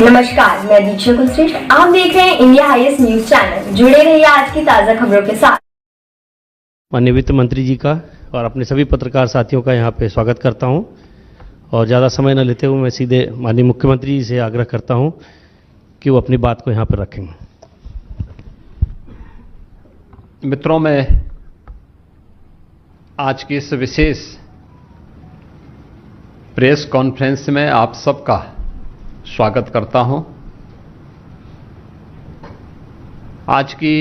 नमस्कार, मैं दीक्षा कुलश्रेष्ठ। आप देख रहे हैं इंडिया हाईएस्ट न्यूज चैनल। जुड़े रहिए आज की ताजा खबरों के साथ। माननीय वित्त मंत्री जी का और अपने सभी पत्रकार साथियों का यहाँ पे स्वागत करता हूँ और ज़्यादा समय न लेते हुए मैं सीधे माननीय मुख्यमंत्री जी से आग्रह करता हूँ कि वो अपनी बात को यहाँ पर रखेंगे। मित्रों, मैं आज की इस विशेष प्रेस कॉन्फ्रेंस में आप सबका स्वागत करता हूं। आज की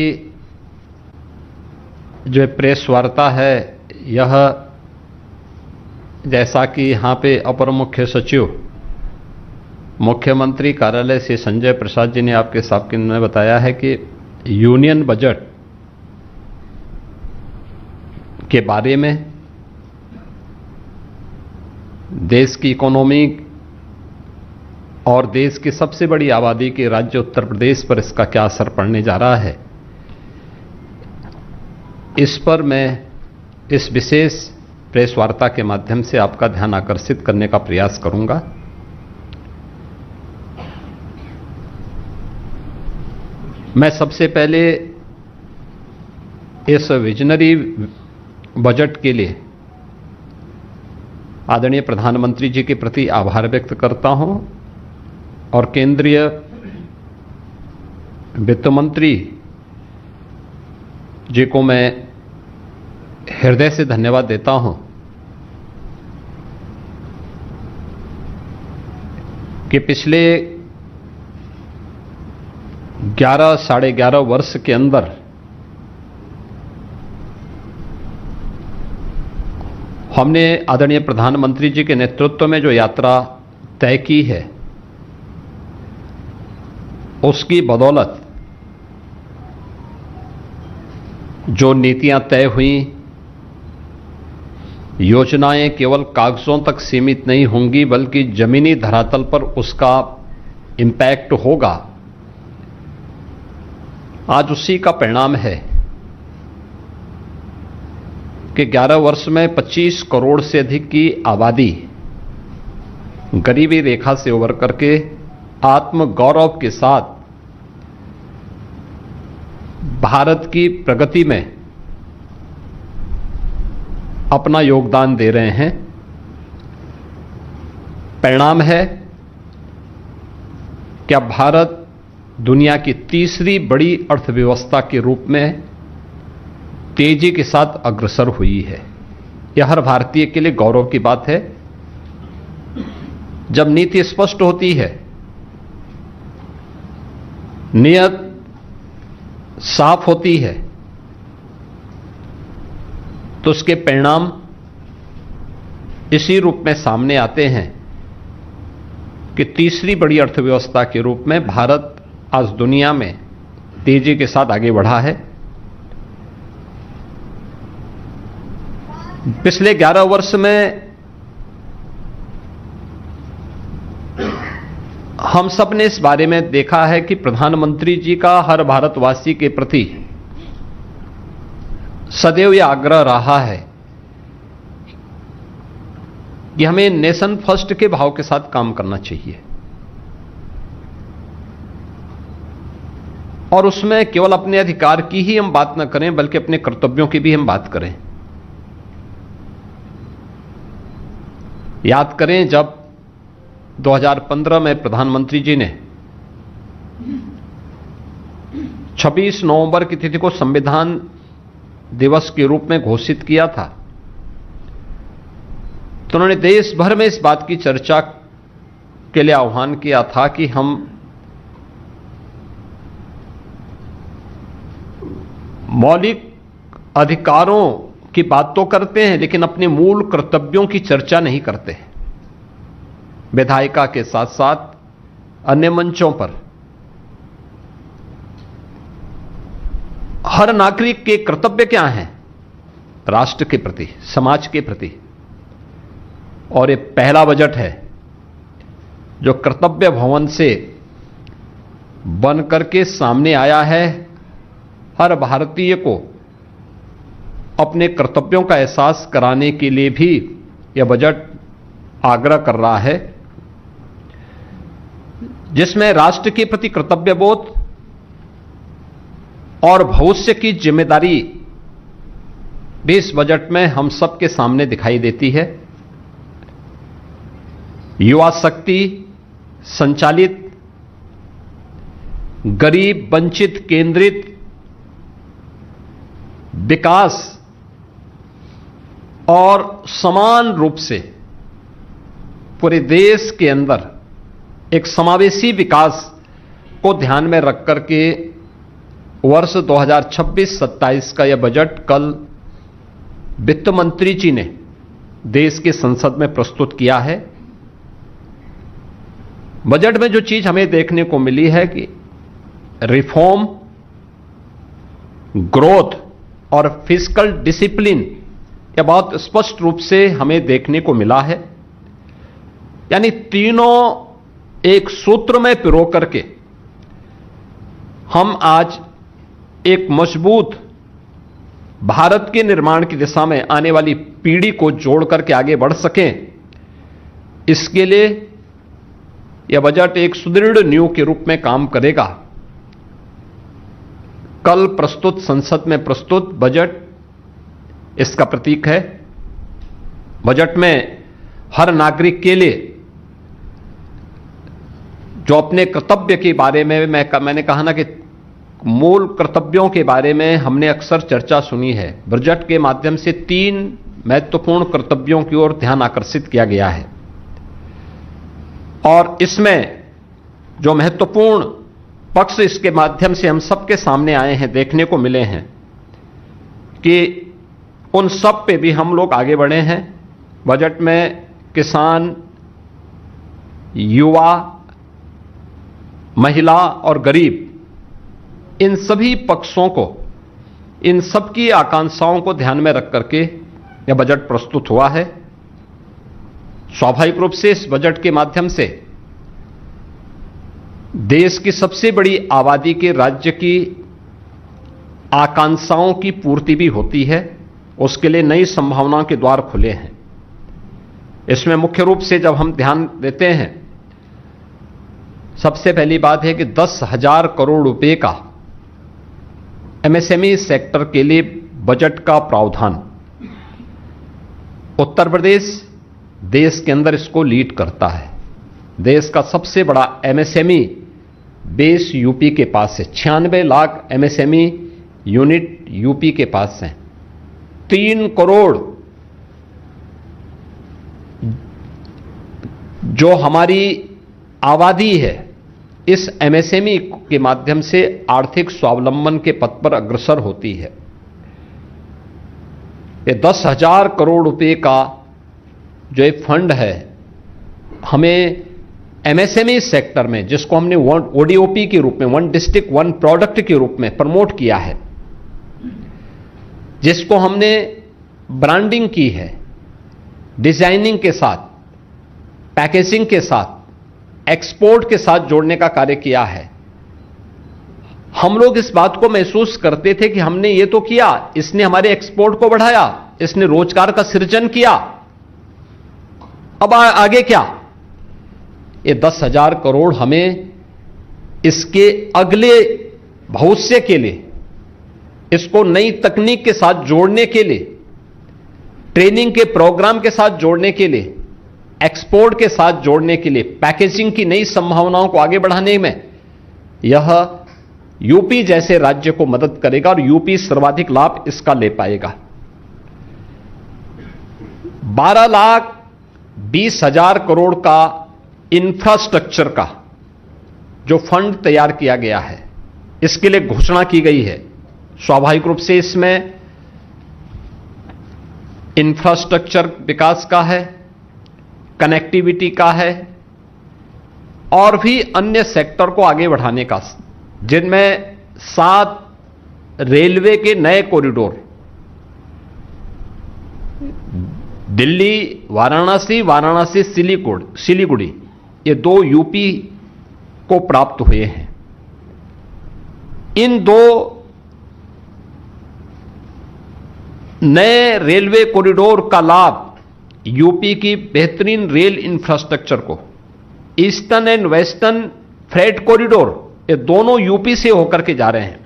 जो प्रेस वार्ता है, यह जैसा कि यहाँ पे अपर मुख्य सचिव मुख्यमंत्री कार्यालय से संजय प्रसाद जी ने आपके सामने बताया है कि यूनियन बजट के बारे में, देश की इकोनॉमी और देश की सबसे बड़ी आबादी के राज्य उत्तर प्रदेश पर इसका क्या असर पड़ने जा रहा है, इस पर मैं इस विशेष प्रेस वार्ता के माध्यम से आपका ध्यान आकर्षित करने का प्रयास करूंगा। मैं सबसे पहले इस विजनरी बजट के लिए आदरणीय प्रधानमंत्री जी के प्रति आभार व्यक्त करता हूं और केंद्रीय वित्त मंत्री जी को मैं हृदय से धन्यवाद देता हूं कि पिछले 11 साढ़े 11 वर्ष के अंदर हमने आदरणीय प्रधानमंत्री जी के नेतृत्व में जो यात्रा तय की है, उसकी बदौलत जो नीतियां तय हुई, योजनाएं केवल कागजों तक सीमित नहीं होंगी बल्कि जमीनी धरातल पर उसका इम्पैक्ट होगा। आज उसी का परिणाम है कि 11 वर्ष में 25 करोड़ से अधिक की आबादी गरीबी रेखा से उबर करके आत्म गौरव के साथ भारत की प्रगति में अपना योगदान दे रहे हैं। परिणाम है कि अब भारत दुनिया की तीसरी बड़ी अर्थव्यवस्था के रूप में तेजी के साथ अग्रसर हुई है। यह हर भारतीय के लिए गौरव की बात है। जब नीति स्पष्ट होती है, नियत साफ होती है, तो उसके परिणाम इसी रूप में सामने आते हैं कि तीसरी बड़ी अर्थव्यवस्था के रूप में भारत आज दुनिया में तेजी के साथ आगे बढ़ा है। पिछले 11 वर्ष में हम सब ने इस बारे में देखा है कि प्रधानमंत्री जी का हर भारतवासी के प्रति सदैव यह आग्रह रहा है कि हमें नेशन फर्स्ट के भाव के साथ काम करना चाहिए और उसमें केवल अपने अधिकार की ही हम बात न करें बल्कि अपने कर्तव्यों की भी हम बात करें। याद करें, जब 2015 में प्रधानमंत्री जी ने 26 नवंबर की तिथि को संविधान दिवस के रूप में घोषित किया था, तो उन्होंने देश भर में इस बात की चर्चा के लिए आह्वान किया था कि हम मौलिक अधिकारों की बात तो करते हैं लेकिन अपने मूल कर्तव्यों की चर्चा नहीं करते। विधायिका के साथ साथ अन्य मंचों पर हर नागरिक के कर्तव्य क्या हैं राष्ट्र के प्रति, समाज के प्रति, और ये पहला बजट है जो कर्तव्य भवन से बन करके सामने आया है। हर भारतीय को अपने कर्तव्यों का एहसास कराने के लिए भी यह बजट आग्रह कर रहा है जिसमें राष्ट्र के प्रति कर्तव्यबोध और भविष्य की जिम्मेदारी भी इस बजट में हम सबके सामने दिखाई देती है। युवा शक्ति संचालित, गरीब वंचित केंद्रित विकास और समान रूप से पूरे देश के अंदर एक समावेशी विकास को ध्यान में रख करके वर्ष 2026-27 का यह बजट कल वित्त मंत्री जी ने देश की संसद में प्रस्तुत किया है। बजट में जो चीज हमें देखने को मिली है कि रिफॉर्म, ग्रोथ और फिस्कल डिसिप्लिन यह बहुत स्पष्ट रूप से हमें देखने को मिला है। यानी तीनों एक सूत्र में पिरो करके हम आज एक मजबूत भारत के निर्माण की दिशा में आने वाली पीढ़ी को जोड़ करके आगे बढ़ सकें, इसके लिए यह बजट एक सुदृढ़ नींव के रूप में काम करेगा। कल प्रस्तुत संसद में प्रस्तुत बजट इसका प्रतीक है। बजट में हर नागरिक के लिए जो अपने कर्तव्य के बारे में मैंने कहा ना कि मूल कर्तव्यों के बारे में हमने अक्सर चर्चा सुनी है। बजट के माध्यम से 3 महत्वपूर्ण कर्तव्यों की ओर ध्यान आकर्षित किया गया है और इसमें जो महत्वपूर्ण पक्ष इसके माध्यम से हम सबके सामने आए हैं, देखने को मिले हैं कि उन सब पे भी हम लोग आगे बढ़े हैं। बजट में किसान, युवा, महिला और गरीब, इन सभी पक्षों को, इन सबकी आकांक्षाओं को ध्यान में रख करके यह बजट प्रस्तुत हुआ है। स्वाभाविक रूप से इस बजट के माध्यम से देश की सबसे बड़ी आबादी के राज्य की आकांक्षाओं की पूर्ति भी होती है। उसके लिए नई संभावनाओं के द्वार खुले हैं। इसमें मुख्य रूप से जब हम ध्यान देते हैं, सबसे पहली बात है कि 10,000 करोड़ रुपए का एमएसएमई सेक्टर के लिए बजट का प्रावधान। उत्तर प्रदेश देश के अंदर इसको लीड करता है। देश का सबसे बड़ा एमएसएमई बेस यूपी के पास है। 96 लाख एमएसएमई यूनिट यूपी के पास हैं। 3 करोड़ जो हमारी आबादी है इस एमएसएमई के माध्यम से आर्थिक स्वावलंबन के पथ पर अग्रसर होती है। ये 10,000 करोड़ रुपए का जो एक फंड है, हमें एमएसएमई सेक्टर में, जिसको हमने ओडीओपी के रूप में, वन डिस्ट्रिक्ट वन प्रोडक्ट के रूप में प्रमोट किया है, जिसको हमने ब्रांडिंग की है, डिजाइनिंग के साथ, पैकेजिंग के साथ, एक्सपोर्ट के साथ जोड़ने का कार्य किया है। हम लोग इस बात को महसूस करते थे कि हमने ये तो किया, इसने हमारे एक्सपोर्ट को बढ़ाया, इसने रोजगार का सृजन किया, अब आगे क्या? ये 10,000 करोड़ हमें इसके अगले भविष्य के लिए, इसको नई तकनीक के साथ जोड़ने के लिए, ट्रेनिंग के प्रोग्राम के साथ जोड़ने के लिए, एक्सपोर्ट के साथ जोड़ने के लिए, पैकेजिंग की नई संभावनाओं को आगे बढ़ाने में यह यूपी जैसे राज्य को मदद करेगा और यूपी सर्वाधिक लाभ इसका ले पाएगा। 12,20,000 करोड़ का इंफ्रास्ट्रक्चर का जो फंड तैयार किया गया है, इसके लिए घोषणा की गई है। स्वाभाविक रूप से इसमें इंफ्रास्ट्रक्चर विकास का है, कनेक्टिविटी का है और भी अन्य सेक्टर को आगे बढ़ाने का, जिनमें 7 रेलवे के नए कॉरिडोर, दिल्ली वाराणसी, वाराणसी सिलीगुड़ी, ये 2 यूपी को प्राप्त हुए हैं। इन 2 नए रेलवे कॉरिडोर का लाभ यूपी की बेहतरीन रेल इंफ्रास्ट्रक्चर को, eastern and western freight corridor, ये दोनों यूपी से होकर के जा रहे हैं,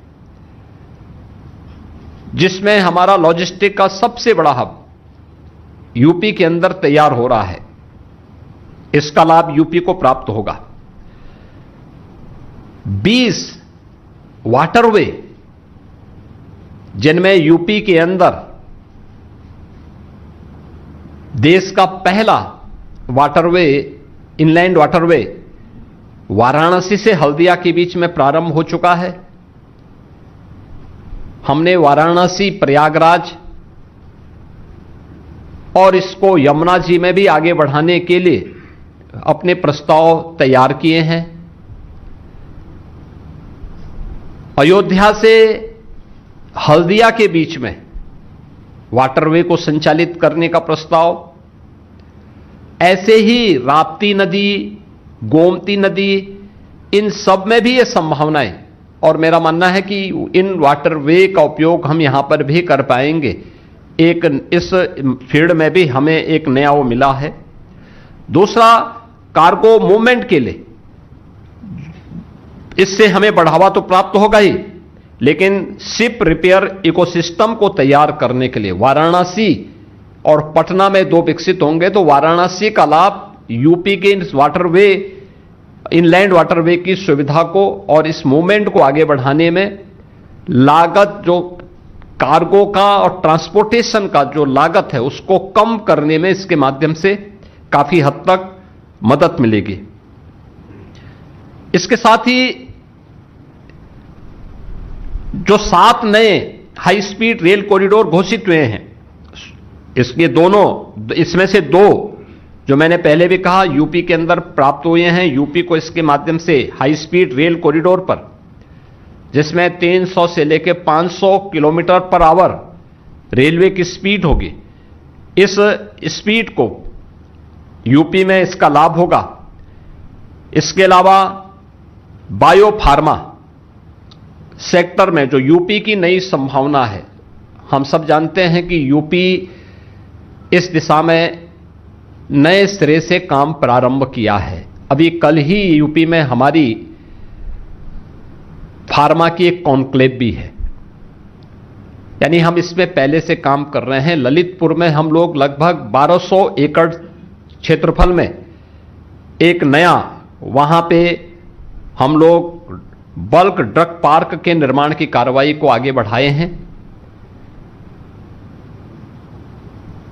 जिसमें हमारा लॉजिस्टिक का सबसे बड़ा हब यूपी के अंदर तैयार हो रहा है। इसका लाभ यूपी को प्राप्त होगा। 20 वाटरवे, जिनमें यूपी के अंदर देश का पहला वाटरवे, इनलैंड वाटरवे वाराणसी से हल्दिया के बीच में प्रारंभ हो चुका है। हमने वाराणसी, प्रयागराज और इसको यमुना जी में भी आगे बढ़ाने के लिए अपने प्रस्ताव तैयार किए हैं। अयोध्या से हल्दिया के बीच में वाटरवे को संचालित करने का प्रस्ताव, ऐसे ही राप्ती नदी, गोमती नदी, इन सब में भी ये संभावनाएं, और मेरा मानना है कि इन वाटरवे का उपयोग हम यहां पर भी कर पाएंगे। एक इस फील्ड में भी हमें एक नया वो मिला है। दूसरा, कार्गो मूवमेंट के लिए इससे हमें बढ़ावा तो प्राप्त होगा ही, लेकिन शिप रिपेयर इकोसिस्टम को तैयार करने के लिए वाराणसी और पटना में 2 विकसित होंगे, तो वाराणसी का लाभ यूपी के इस वाटरवे, इनलैंड वाटरवे की सुविधा को और इस मूवमेंट को आगे बढ़ाने में, लागत जो कार्गो का और ट्रांसपोर्टेशन का जो लागत है उसको कम करने में इसके माध्यम से काफी हद तक मदद मिलेगी। इसके साथ ही जो 7 नए हाई स्पीड रेल कॉरिडोर घोषित हुए हैं, इसके दोनों, इसमें से 2 जो मैंने पहले भी कहा यूपी के अंदर प्राप्त हुए हैं। यूपी को इसके माध्यम से हाई स्पीड रेल कॉरिडोर पर, जिसमें 300 से लेकर 500 किलोमीटर पर आवर रेलवे की स्पीड होगी, इस स्पीड को यूपी में इसका लाभ होगा। इसके अलावा बायो फार्मा सेक्टर में जो यूपी की नई संभावना है, हम सब जानते हैं कि यूपी इस दिशा में नए सिरे से काम प्रारंभ किया है। अभी कल ही यूपी में हमारी फार्मा की एक कॉन्क्लेव भी है, यानी हम इसमें पहले से काम कर रहे हैं। ललितपुर में हम लोग लगभग 1200 एकड़ क्षेत्रफल में एक नया, वहां पे हम लोग बल्क ड्रग पार्क के निर्माण की कार्रवाई को आगे बढ़ाए हैं।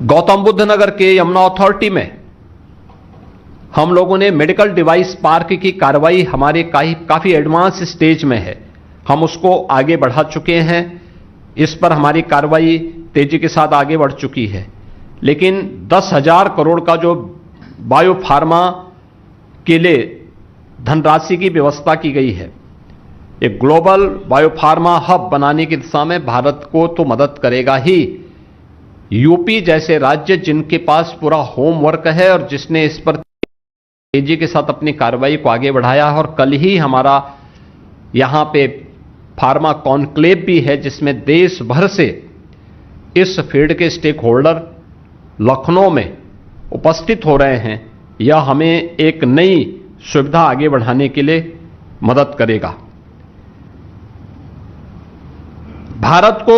गौतम बुद्ध नगर के यमुना अथॉरिटी में हम लोगों ने मेडिकल डिवाइस पार्क की कार्रवाई हमारे काफी एडवांस स्टेज में है, हम उसको आगे बढ़ा चुके हैं। इस पर हमारी कार्रवाई तेजी के साथ आगे बढ़ चुकी है। लेकिन 10,000 करोड़ का जो बायो फार्मा के लिए धनराशि की व्यवस्था की गई है, एक ग्लोबल बायोफार्मा हब बनाने की दिशा में भारत को तो मदद करेगा ही। यूपी जैसे राज्य जिनके पास पूरा होमवर्क है और जिसने इस पर तेजी के साथ अपनी कार्रवाई को आगे बढ़ाया है, और कल ही हमारा यहां पे फार्मा कॉन्क्लेव भी है, जिसमें देश भर से इस फील्ड के स्टेक होल्डर लखनऊ में उपस्थित हो रहे हैं। यह हमें एक नई सुविधा आगे बढ़ाने के लिए मदद करेगा। भारत को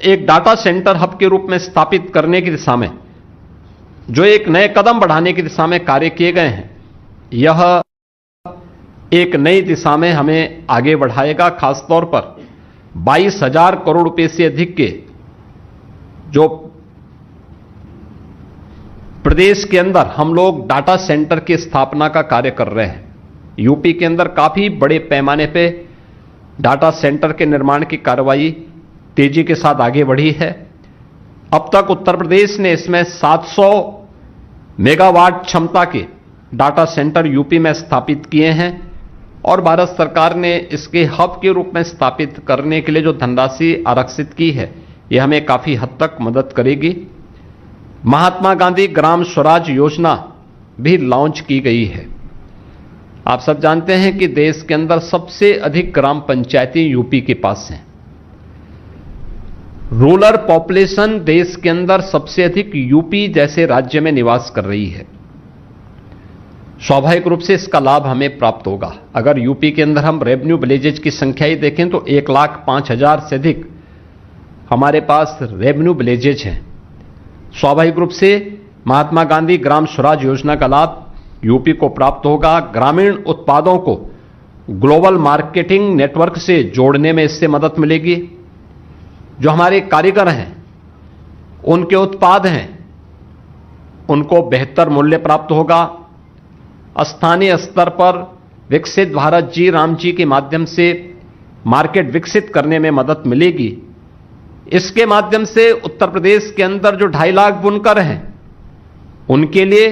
एक डाटा सेंटर हब के रूप में स्थापित करने की दिशा में जो एक नए कदम बढ़ाने की दिशा में कार्य किए गए हैं, यह एक नई दिशा में हमें आगे बढ़ाएगा। खासतौर पर 22,000 करोड़ रुपए से अधिक के जो प्रदेश के अंदर हम लोग डाटा सेंटर की स्थापना का कार्य कर रहे हैं। यूपी के अंदर काफी बड़े पैमाने पे डाटा सेंटर के निर्माण की कार्रवाई तेजी के साथ आगे बढ़ी है। अब तक उत्तर प्रदेश ने इसमें 700 मेगावाट क्षमता के डाटा सेंटर यूपी में स्थापित किए हैं, और भारत सरकार ने इसके हब के रूप में स्थापित करने के लिए जो धनराशि आरक्षित की है, यह हमें काफी हद तक मदद करेगी। महात्मा गांधी ग्राम स्वराज योजना भी लॉन्च की गई है। आप सब जानते हैं कि देश के अंदर सबसे अधिक ग्राम पंचायतें यूपी के पास हैं। रूरल पॉपुलेशन देश के अंदर सबसे अधिक यूपी जैसे राज्य में निवास कर रही है। स्वाभाविक रूप से इसका लाभ हमें प्राप्त होगा। अगर यूपी के अंदर हम रेवेन्यू विलेजेज की संख्या ही देखें तो 1,05,000 से अधिक हमारे पास रेवेन्यू विलेजेज हैं। स्वाभाविक रूप से महात्मा गांधी ग्राम स्वराज योजना का लाभ यूपी को प्राप्त होगा। ग्रामीण उत्पादों को ग्लोबल मार्केटिंग नेटवर्क से जोड़ने में इससे मदद मिलेगी। जो हमारे कारीगर हैं, उनके उत्पाद हैं, उनको बेहतर मूल्य प्राप्त होगा। स्थानीय स्तर पर विकसित भारत जी राम जी के माध्यम से मार्केट विकसित करने में मदद मिलेगी। इसके माध्यम से उत्तर प्रदेश के अंदर जो 2.5 लाख बुनकर हैं, उनके लिए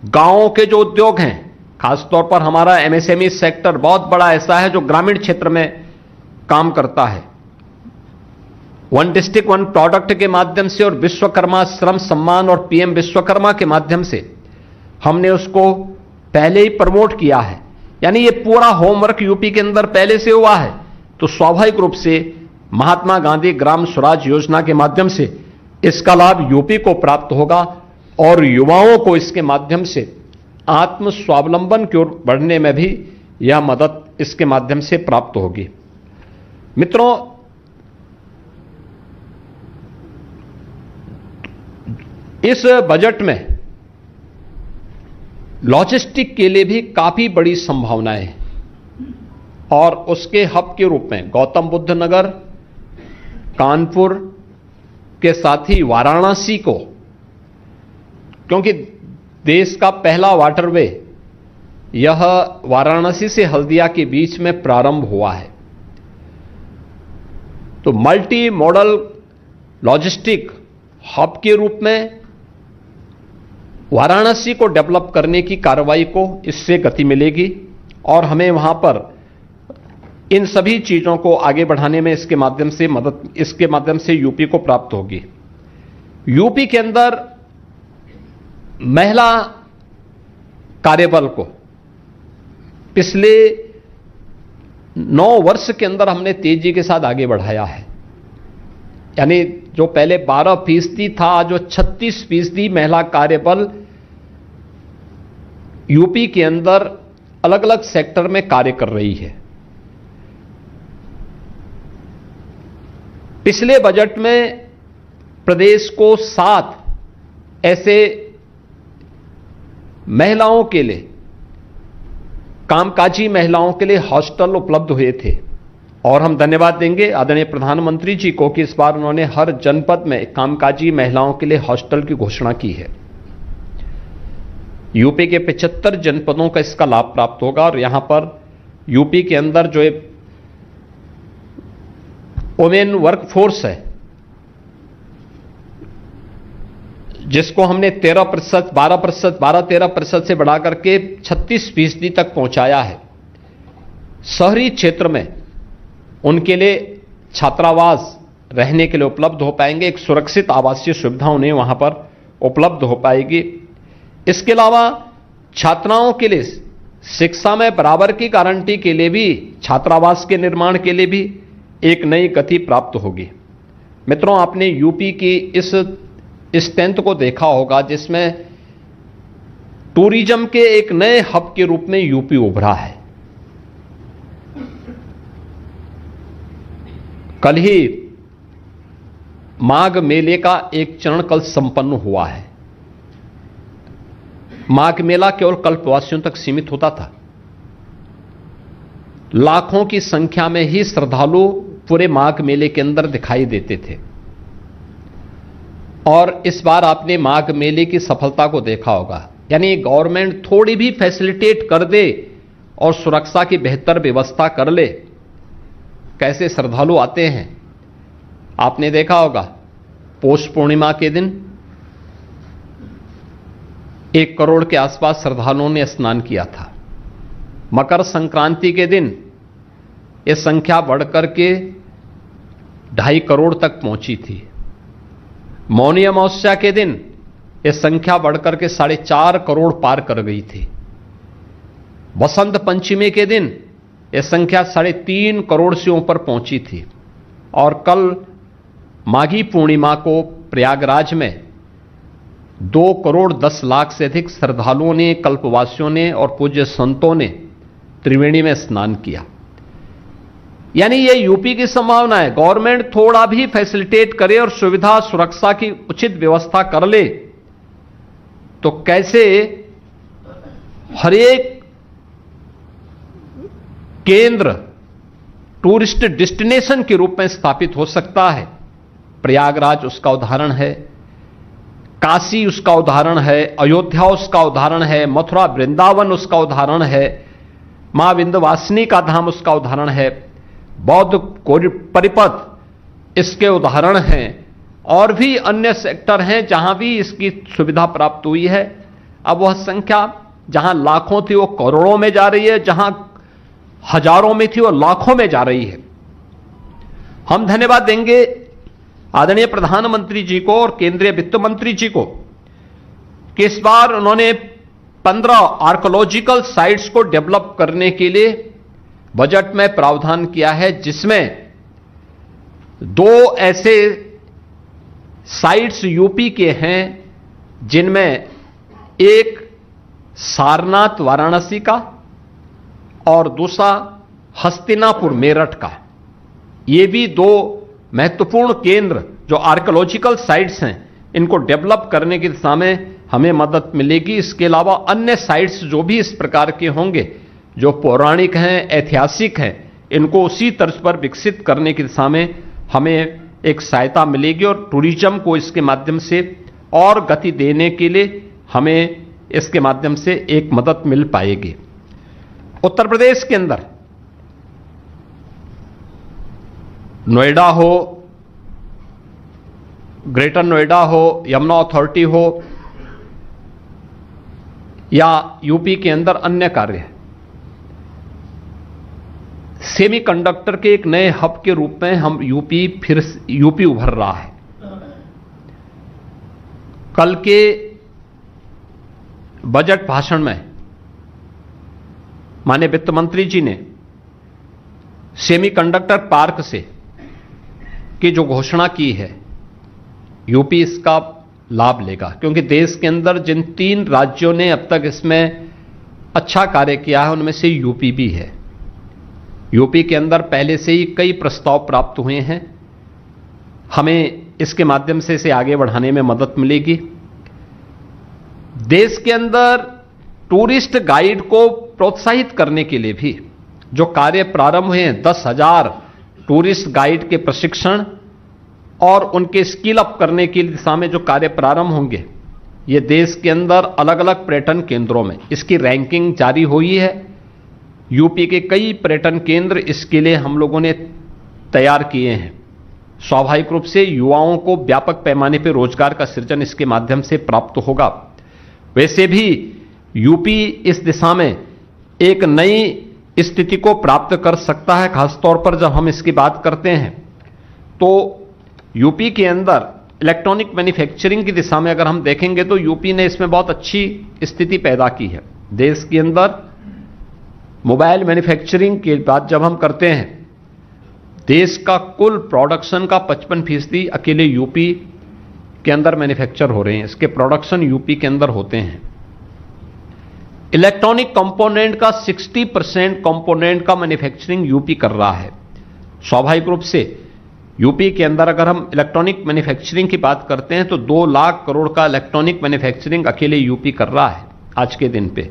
गांवों के जो उद्योग हैं, खासतौर पर हमारा एमएसएमई सेक्टर बहुत बड़ा ऐसा है जो ग्रामीण क्षेत्र में काम करता है। वन डिस्ट्रिक्ट वन प्रोडक्ट के माध्यम से और विश्वकर्मा श्रम सम्मान और पीएम विश्वकर्मा के माध्यम से हमने उसको पहले ही प्रमोट किया है। यानी ये पूरा होमवर्क यूपी के अंदर पहले से हुआ है। तो स्वाभाविक रूप से महात्मा गांधी ग्राम स्वराज योजना के माध्यम से इसका लाभ यूपी को प्राप्त होगा और युवाओं को इसके माध्यम से आत्म स्वावलंबन की ओर बढ़ने में भी यह मदद इसके माध्यम से प्राप्त होगी। मित्रों, इस बजट में लॉजिस्टिक के लिए भी काफी बड़ी संभावनाएं हैं और उसके हब के रूप में गौतम बुद्ध नगर, कानपुर के साथ ही वाराणसी को, क्योंकि देश का पहला वाटरवे यह वाराणसी से हल्दिया के बीच में प्रारंभ हुआ है। तो मल्टी मॉडल लॉजिस्टिक हब के रूप में वाराणसी को डेवलप करने की कार्रवाई को इससे गति मिलेगी और हमें वहां पर इन सभी चीजों को आगे बढ़ाने में इसके माध्यम से यूपी को प्राप्त होगी। यूपी के अंदर महिला कार्यबल को पिछले 9 वर्ष के अंदर हमने तेजी के साथ आगे बढ़ाया है। यानी जो पहले 12% था, जो 36% महिला कार्यबल यूपी के अंदर अलग अलग सेक्टर में कार्य कर रही है। पिछले बजट में प्रदेश को 7 ऐसे महिलाओं के लिए, कामकाजी महिलाओं के लिए हॉस्टल उपलब्ध हुए थे और हम धन्यवाद देंगे आदरणीय प्रधानमंत्री जी को कि इस बार उन्होंने हर जनपद में कामकाजी महिलाओं के लिए हॉस्टल की घोषणा की है। यूपी के 75 जनपदों का इसका लाभ प्राप्त होगा और यहां पर यूपी के अंदर जो वुमेन वर्कफोर्स है, जिसको हमने 13%, 12%, 12-13% से बढ़ा करके 36% तक पहुंचाया है। शहरी क्षेत्र में उनके लिए छात्रावास रहने के लिए उपलब्ध हो पाएंगे, एक सुरक्षित आवासीय सुविधा उन्हें वहां पर उपलब्ध हो पाएगी। इसके अलावा छात्राओं के लिए शिक्षा में बराबर की गारंटी के लिए भी, छात्रावास के निर्माण के लिए भी एक नई गति प्राप्त होगी। मित्रों, आपने यूपी की इस स्ट्रेंथ को देखा होगा जिसमें टूरिज्म के एक नए हब के रूप में यूपी उभरा है। कल ही माघ मेले का एक चरण कल संपन्न हुआ है। माघ मेला केवल कल्पवासियों तक सीमित होता था। लाखों की संख्या में ही श्रद्धालु पूरे माघ मेले के अंदर दिखाई देते थे और इस बार आपने माघ मेले की सफलता को देखा होगा। यानी गवर्नमेंट थोड़ी भी फैसिलिटेट कर दे और सुरक्षा की बेहतर व्यवस्था कर ले, कैसे श्रद्धालु आते हैं। आपने देखा होगा पौष पूर्णिमा के दिन 1 करोड़ के आसपास श्रद्धालुओं ने स्नान किया था। मकर संक्रांति के दिन यह संख्या बढ़कर के 2.5 करोड़ तक पहुंची थी। मौनी अमावस्या के दिन यह संख्या बढ़कर के 4.5 करोड़ पार कर गई थी। बसंत पंचमी के दिन यह संख्या 3.5 करोड़ से ऊपर पहुंची थी और कल माघी पूर्णिमा को प्रयागराज में 2,10,00,000 से अधिक श्रद्धालुओं ने, कल्पवासियों ने और पूज्य संतों ने त्रिवेणी में स्नान किया। यानी ये यूपी की संभावना है। गवर्नमेंट थोड़ा भी फैसिलिटेट करे और सुविधा सुरक्षा की उचित व्यवस्था कर ले तो कैसे हर एक केंद्र टूरिस्ट डेस्टिनेशन के रूप में स्थापित हो सकता है। प्रयागराज उसका उदाहरण है, काशी उसका उदाहरण है, अयोध्या उसका उदाहरण है, मथुरा वृंदावन उसका उदाहरण है, मां विंध्यवासिनी का धाम उसका उदाहरण है, बौद्ध परिपथ इसके उदाहरण हैं और भी अन्य सेक्टर हैं जहां भी इसकी सुविधा प्राप्त हुई है। अब वह संख्या जहां लाखों थी वो करोड़ों में जा रही है, जहां हजारों में थी वो लाखों में जा रही है। हम धन्यवाद देंगे आदरणीय प्रधानमंत्री जी को और केंद्रीय वित्त मंत्री जी को कि इस बार उन्होंने 15 आर्कोलॉजिकल साइट्स को डेवलप करने के लिए बजट में प्रावधान किया है, जिसमें 2 ऐसे साइट्स यूपी के हैं जिनमें एक सारनाथ वाराणसी का और दूसरा हस्तिनापुर मेरठ का। ये भी 2 महत्वपूर्ण केंद्र जो आर्कोलॉजिकल साइट्स हैं, इनको डेवलप करने की दिशा में हमें मदद मिलेगी। इसके अलावा अन्य साइट्स जो भी इस प्रकार के होंगे जो पौराणिक हैं, ऐतिहासिक हैं, इनको उसी तर्ज पर विकसित करने की दिशा में हमें एक सहायता मिलेगी और टूरिज्म को इसके माध्यम से और गति देने के लिए हमें इसके माध्यम से एक मदद मिल पाएगी। उत्तर प्रदेश के अंदर नोएडा हो, ग्रेटर नोएडा हो, यमुना अथॉरिटी हो या यूपी के अंदर अन्य कार्य, सेमीकंडक्टर के एक नए हब के रूप में हम यूपी उभर रहा है। कल के बजट भाषण में माननीय वित्त मंत्री जी ने सेमीकंडक्टर पार्क से की जो घोषणा की है, यूपी इसका लाभ लेगा, क्योंकि देश के अंदर जिन 3 राज्यों ने अब तक इसमें अच्छा कार्य किया है उनमें से यूपी भी है। यूपी के अंदर पहले से ही कई प्रस्ताव प्राप्त हुए हैं, हमें इसके माध्यम से इसे आगे बढ़ाने में मदद मिलेगी। देश के अंदर टूरिस्ट गाइड को प्रोत्साहित करने के लिए भी जो कार्य प्रारंभ हुए हैं, 10,000 टूरिस्ट गाइड के प्रशिक्षण और उनके स्किल अप करने की दिशा में जो कार्य प्रारंभ होंगे, ये देश के अंदर अलग अलग पर्यटन केंद्रों में इसकी रैंकिंग जारी हुई है। यूपी के कई पर्यटन केंद्र इसके लिए हम लोगों ने तैयार किए हैं। स्वाभाविक रूप से युवाओं को व्यापक पैमाने पर रोजगार का सृजन इसके माध्यम से प्राप्त होगा। वैसे भी यूपी इस दिशा में एक नई स्थिति को प्राप्त कर सकता है। खासतौर पर जब हम इसकी बात करते हैं तो यूपी के अंदर इलेक्ट्रॉनिक मैन्युफैक्चरिंग की दिशा में अगर हम देखेंगे तो यूपी ने इसमें बहुत अच्छी स्थिति पैदा की है। देश के अंदर मोबाइल मैन्युफैक्चरिंग की बात जब हम करते हैं, देश का कुल प्रोडक्शन का 55% अकेले यूपी के अंदर मैन्युफैक्चर हो रहे हैं। इसके प्रोडक्शन यूपी के अंदर होते हैं। इलेक्ट्रॉनिक कंपोनेंट का 60% कंपोनेंट का मैन्युफैक्चरिंग यूपी कर रहा है। स्वाभाविक रूप से यूपी के अंदर अगर हम इलेक्ट्रॉनिक मैन्युफैक्चरिंग की बात करते हैं तो 2 लाख करोड़ का इलेक्ट्रॉनिक मैन्युफैक्चरिंग अकेले यूपी कर रहा है आज के दिन पे।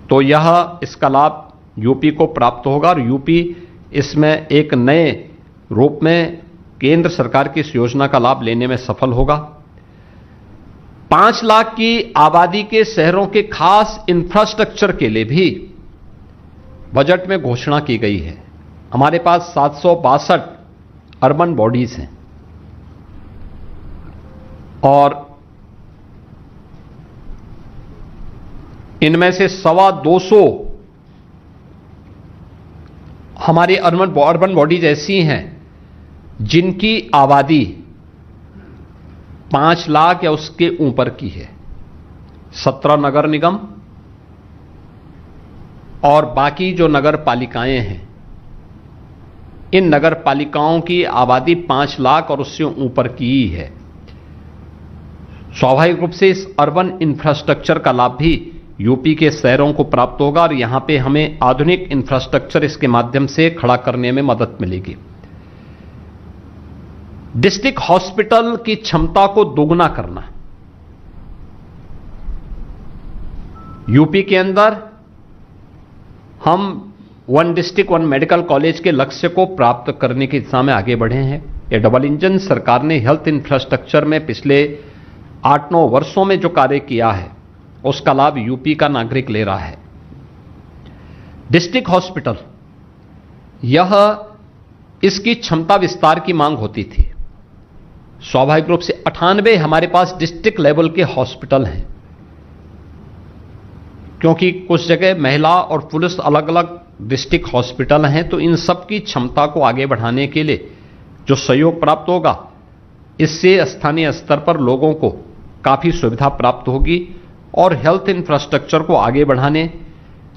तो यह इसका लाभ यूपी को प्राप्त होगा और यूपी इसमें एक नए रूप में केंद्र सरकार की इस योजना का लाभ लेने में सफल होगा। 5 लाख की आबादी के शहरों के खास इंफ्रास्ट्रक्चर के लिए भी बजट में घोषणा की गई है। हमारे पास 762 अर्बन बॉडीज हैं और इनमें से 225 हमारी अर्बन बॉडीज ऐसी हैं जिनकी आबादी 5 लाख या उसके ऊपर की है। 17 नगर निगम और बाकी जो नगर पालिकाएं हैं, इन नगर पालिकाओं की आबादी 5 लाख और उससे ऊपर की ही है। स्वाभाविक रूप से इस अर्बन इंफ्रास्ट्रक्चर का लाभ भी यूपी के शहरों को प्राप्त होगा और यहां पे हमें आधुनिक इंफ्रास्ट्रक्चर इसके माध्यम से खड़ा करने में मदद मिलेगी। डिस्ट्रिक्ट हॉस्पिटल की क्षमता को दोगुना करना, यूपी के अंदर हम 1 डिस्ट्रिक्ट 1 मेडिकल कॉलेज के लक्ष्य को प्राप्त करने की दिशा में आगे बढ़े हैं। ये डबल इंजन सरकार ने हेल्थ इंफ्रास्ट्रक्चर में पिछले 8-9 वर्षों में जो कार्य किया है उसका लाभ यूपी का नागरिक ले रहा है। डिस्ट्रिक्ट हॉस्पिटल, यह इसकी क्षमता विस्तार की मांग होती थी। स्वाभाविक रूप से 98 हमारे पास डिस्ट्रिक्ट लेवल के हॉस्पिटल हैं, क्योंकि कुछ जगह महिला और पुरुष अलग अलग डिस्ट्रिक्ट हॉस्पिटल हैं, तो इन सब की क्षमता को आगे बढ़ाने के लिए जो सहयोग प्राप्त होगा, इससे स्थानीय स्तर पर लोगों को काफी सुविधा प्राप्त होगी और हेल्थ इंफ्रास्ट्रक्चर को आगे बढ़ाने,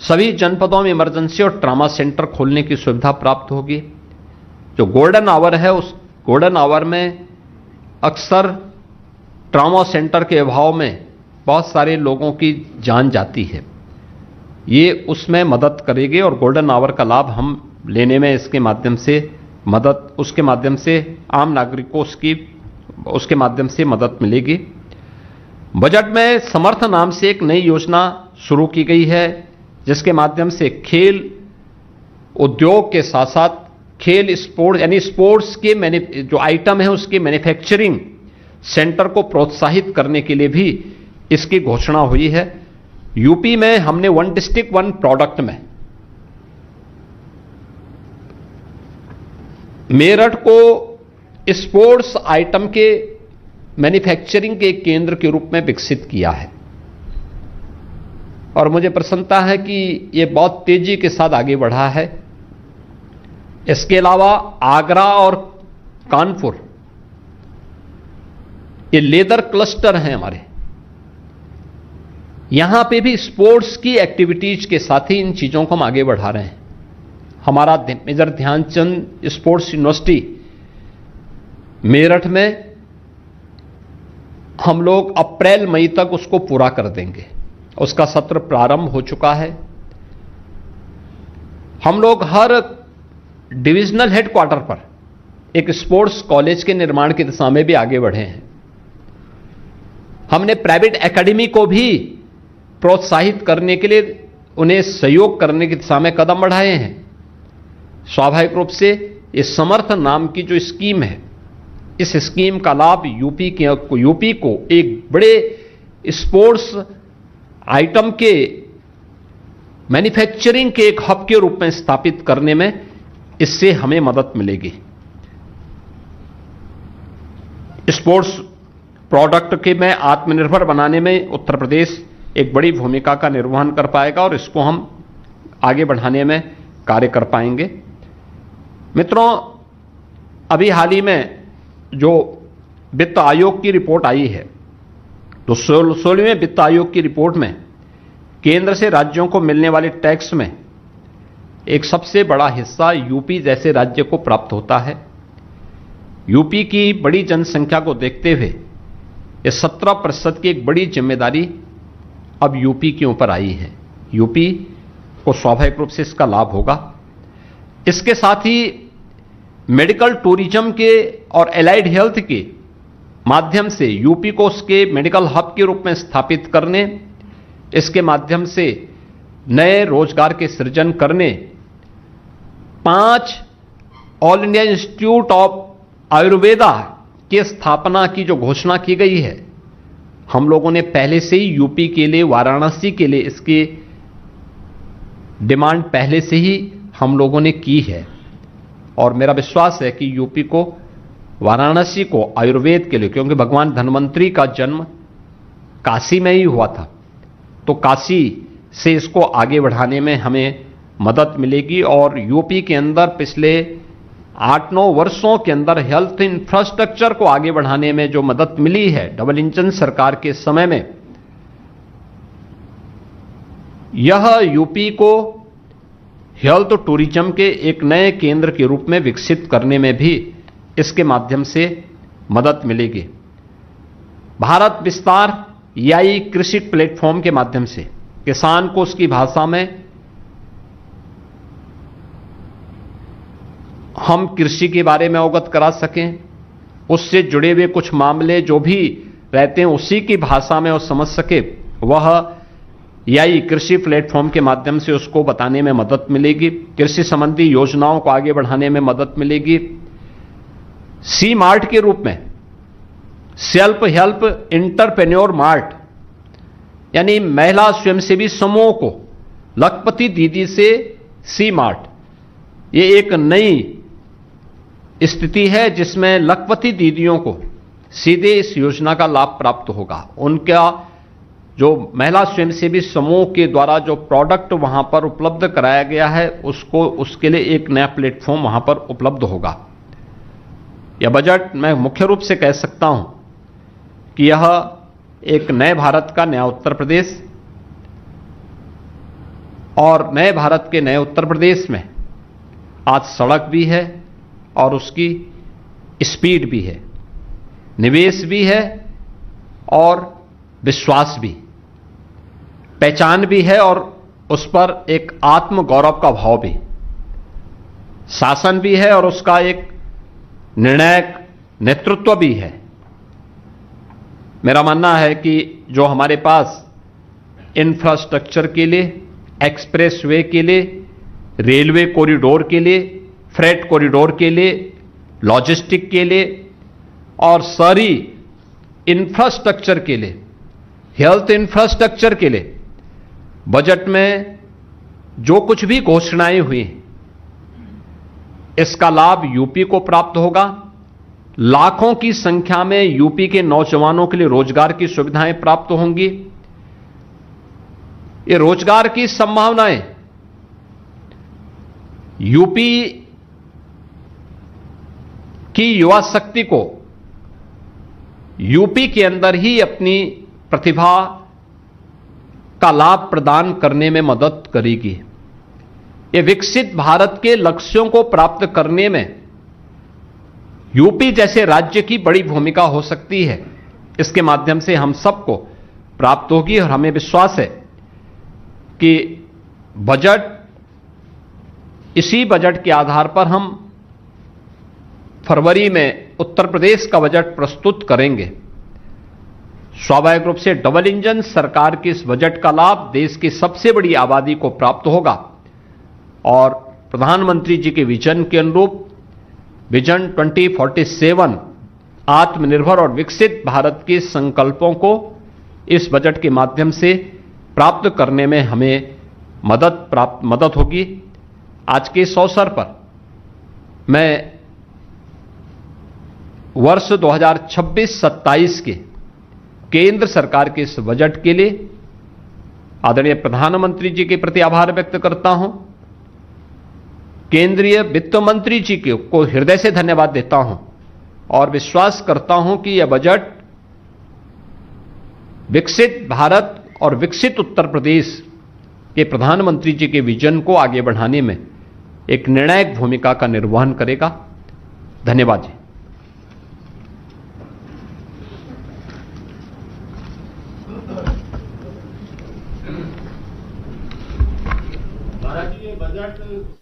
सभी जनपदों में इमरजेंसी और ट्रामा सेंटर खोलने की सुविधा प्राप्त होगी। जो गोल्डन आवर है, उस गोल्डन आवर में अक्सर ट्रामा सेंटर के अभाव में बहुत सारे लोगों की जान जाती है, ये उसमें मदद करेगी और गोल्डन आवर का लाभ हम लेने में इसके माध्यम से उसके माध्यम से आम नागरिक को उसके माध्यम से मदद मिलेगी। बजट में समर्थ नाम से एक नई योजना शुरू की गई है, जिसके माध्यम से खेल उद्योग के साथ साथ खेल स्पोर्ट्स यानी स्पोर्ट्स के जो आइटम है उसके मैन्युफैक्चरिंग सेंटर को प्रोत्साहित करने के लिए भी इसकी घोषणा हुई है। यूपी में हमने 1 डिस्ट्रिक्ट 1 प्रोडक्ट में मेरठ को स्पोर्ट्स आइटम के मैन्युफैक्चरिंग के केंद्र के रूप में विकसित किया है और मुझे प्रसन्नता है कि यह बहुत तेजी के साथ आगे बढ़ा है। इसके अलावा आगरा और कानपुर ये लेदर क्लस्टर हैं हमारे, यहां पे भी स्पोर्ट्स की एक्टिविटीज के साथ ही इन चीजों को हम आगे बढ़ा रहे हैं। हमारा major Dhyan Chand sports university Meerut में हम लोग अप्रैल मई तक उसको पूरा कर देंगे, उसका सत्र प्रारंभ हो चुका है। हम लोग हर डिविजनल हेडक्वार्टर पर एक स्पोर्ट्स कॉलेज के निर्माण की दिशा में भी आगे बढ़े हैं। हमने प्राइवेट एकेडमी को भी प्रोत्साहित करने के लिए उन्हें सहयोग करने की दिशा में कदम बढ़ाए हैं। स्वाभाविक रूप से इस समर्थ नाम की जो स्कीम है, इस स्कीम का लाभ यूपी को एक बड़े स्पोर्ट्स आइटम के मैन्युफैक्चरिंग के एक हब के रूप में स्थापित करने में इससे हमें मदद मिलेगी। स्पोर्ट्स प्रोडक्ट के में आत्मनिर्भर बनाने में उत्तर प्रदेश एक बड़ी भूमिका का निर्वहन कर पाएगा और इसको हम आगे बढ़ाने में कार्य कर पाएंगे। मित्रों, अभी हाल ही में जो वित्त आयोग की रिपोर्ट आई है, तो 16वें वित्त आयोग की रिपोर्ट में केंद्र से राज्यों को मिलने वाले टैक्स में एक सबसे बड़ा हिस्सा यूपी जैसे राज्य को प्राप्त होता है। यूपी की बड़ी जनसंख्या को देखते हुए ये 17% की एक बड़ी जिम्मेदारी अब यूपी के ऊपर आई है। यूपी को स्वाभाविक रूप से इसका लाभ होगा। इसके साथ ही मेडिकल टूरिज्म के और एलाइड हेल्थ के माध्यम से यूपी को उसके मेडिकल हब के रूप में स्थापित करने, इसके माध्यम से नए रोजगार के सृजन करने, 5 all India institute of Ayurveda की स्थापना की जो घोषणा की गई है, हम लोगों ने पहले से ही यूपी के लिए, वाराणसी के लिए इसकी डिमांड पहले से ही हम लोगों ने की है और मेरा विश्वास है कि यूपी को, वाराणसी को आयुर्वेद के लिए, क्योंकि भगवान धन्वंतरी का जन्म काशी में ही हुआ था, तो काशी से इसको आगे बढ़ाने में हमें मदद मिलेगी और यूपी के अंदर पिछले 8-9 वर्षों के अंदर हेल्थ इंफ्रास्ट्रक्चर को आगे बढ़ाने में जो मदद मिली है डबल इंजन सरकार के समय में, यह यूपी को हेल्थ टूरिज्म के एक नए केंद्र के रूप में विकसित करने में भी इसके माध्यम से मदद मिलेगी। भारत विस्तार याई कृषि प्लेटफॉर्म के माध्यम से किसान को उसकी भाषा में हम कृषि के बारे में अवगत करा सकें, उससे जुड़े हुए कुछ मामले जो भी रहते हैं उसी की भाषा में वो समझ सके, वह याई कृषि प्लेटफॉर्म के माध्यम से उसको बताने में मदद मिलेगी। कृषि संबंधी योजनाओं को आगे बढ़ाने में मदद मिलेगी। सी मार्ट के रूप में सेल्फ हेल्प इंटरप्रेन्योर मार्ट, यानी महिला स्वयंसेवी समूह को लखपति दीदी से सी मार्ट, ये एक नई स्थिति है जिसमें लखपति दीदियों को सीधे इस योजना का लाभ प्राप्त होगा। उनका जो महिला स्वयंसेवी समूह के द्वारा जो प्रोडक्ट वहां पर उपलब्ध कराया गया है उसके लिए एक नया प्लेटफॉर्म वहां पर उपलब्ध होगा। यह बजट मैं मुख्य रूप से कह सकता हूं कि यह एक नए भारत का नया उत्तर प्रदेश, और नए भारत के नए उत्तर प्रदेश में आज सड़क भी है और उसकी स्पीड भी है, निवेश भी है और विश्वास भी, पहचान भी है और उस पर एक आत्म गौरव का भाव भी, शासन भी है और उसका एक निर्णायक नेतृत्व भी है। मेरा मानना है कि जो हमारे पास इंफ्रास्ट्रक्चर के लिए, एक्सप्रेसवे के लिए, रेलवे कॉरिडोर के लिए, फ्रेट कॉरिडोर के लिए, लॉजिस्टिक के लिए और सारी इंफ्रास्ट्रक्चर के लिए, हेल्थ इंफ्रास्ट्रक्चर के लिए बजट में जो कुछ भी घोषणाएं हुई इसका लाभ यूपी को प्राप्त होगा। लाखों की संख्या में यूपी के नौजवानों के लिए रोजगार की सुविधाएं प्राप्त होंगी। ये रोजगार की संभावनाएं यूपी की युवा शक्ति को यूपी के अंदर ही अपनी प्रतिभा का लाभ प्रदान करने में मदद करेगी। ये विकसित भारत के लक्ष्यों को प्राप्त करने में यूपी जैसे राज्य की बड़ी भूमिका हो सकती है। इसके माध्यम से हम सबको प्राप्त होगी और हमें विश्वास है कि इसी बजट के आधार पर हम फरवरी में उत्तर प्रदेश का बजट प्रस्तुत करेंगे। स्वाभाविक रूप से डबल इंजन सरकार के इस बजट का लाभ देश की सबसे बड़ी आबादी को प्राप्त होगा और प्रधानमंत्री जी के विजन के अनुरूप विजन 2047 आत्मनिर्भर और विकसित भारत के संकल्पों को इस बजट के माध्यम से प्राप्त करने में हमें मदद होगी। आज के इस अवसर पर मैं वर्ष 2026-27 के केंद्र सरकार के इस बजट के लिए आदरणीय प्रधानमंत्री जी के प्रति आभार व्यक्त करता हूं। केंद्रीय वित्त मंत्री जी को हृदय से धन्यवाद देता हूं और विश्वास करता हूं कि यह बजट विकसित भारत और विकसित उत्तर प्रदेश के प्रधानमंत्री जी के विजन को आगे बढ़ाने में एक निर्णायक भूमिका का निर्वहन करेगा। धन्यवाद जी। महाराज जी, ये बजट